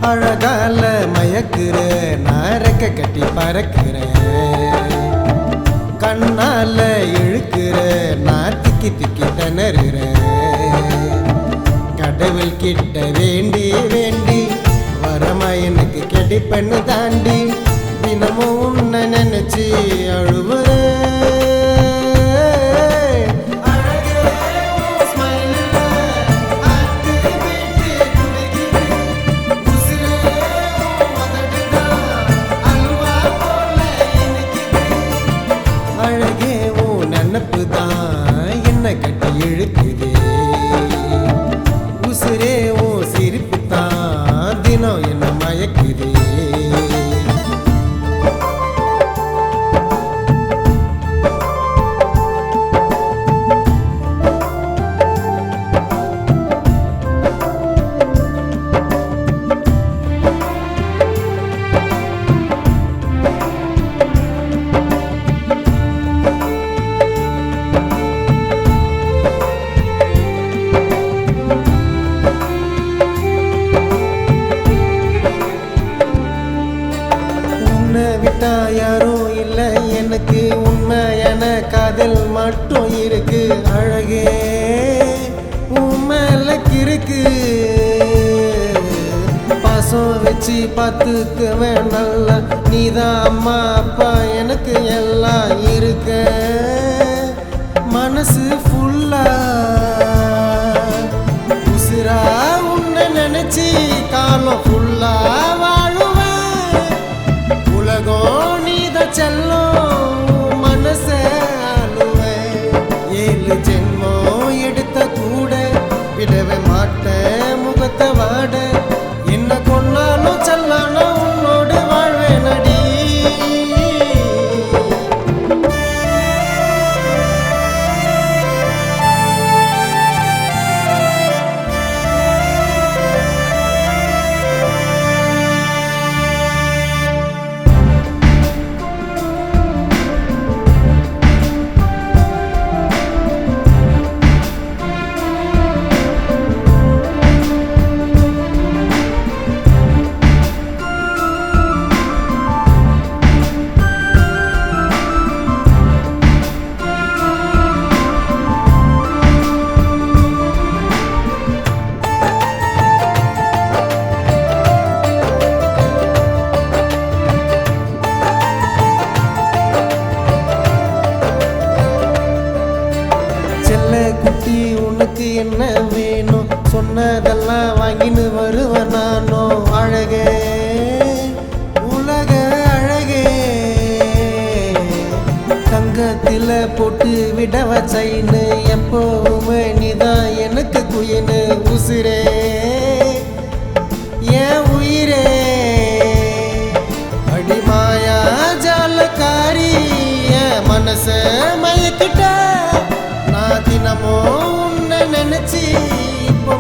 அழகால மயக்குற நான் ரெக்க கட்டி பறக்கிறேன், கண்ணால இழுக்கிற நான் திக்கி திக்கி திணறுறேன். கடவுள் கிட்ட வேண்டி வேண்டி வரமா எனக்கு கிடைப்பண்ணு தாண்டி தினமும் உன்னை நினைச்சு அழுவுறேன். அழகே உன் நினப்பு தான் என்ன கட்டி இழுக்குதே, உசுரே உன் சிரிப்பு தான் தினம் என்ன மயக்குதே. விட்டா யாரும் இல்லை எனக்கு, உண்மையான காதல் மட்டும் இருக்கு. அழகே உண்மையிலக்கு இருக்கு, பாசம் வச்சு பார்த்துக்குவேன் நல்லா. நீதான் அம்மா அப்பா எனக்கு எல்லாம் இருக்க, மனசு ஃபுல்லா உசுரா உன்னை நினைச்சி காலம் ஃபுல்லா செல்லும் மனச அழுவேன். 7 ஜென்மம் எடுத்த கூட விடவே மாட்டேன் முகத்தை வாட, என்ன கொன்னாலும் செல்லானோ உன்னோடு வாழ்வேன் அடி. குட்டி உனக்கு என்ன வேணும், சொன்னதெல்லாம் வாங்கின்னு வருவேன் நானோ. அழகே உலக அழகே, தங்கத்தில போட்டு விடவ சைனு, எப்பவுமே நீதான் எனக்கு குயினு. உசுரே என் உயிரே அடிமாயா ஜாலக்காரி, என் மனச மயக்கிட்ட. தினமும் உன்னை நினைச்சி இப்போ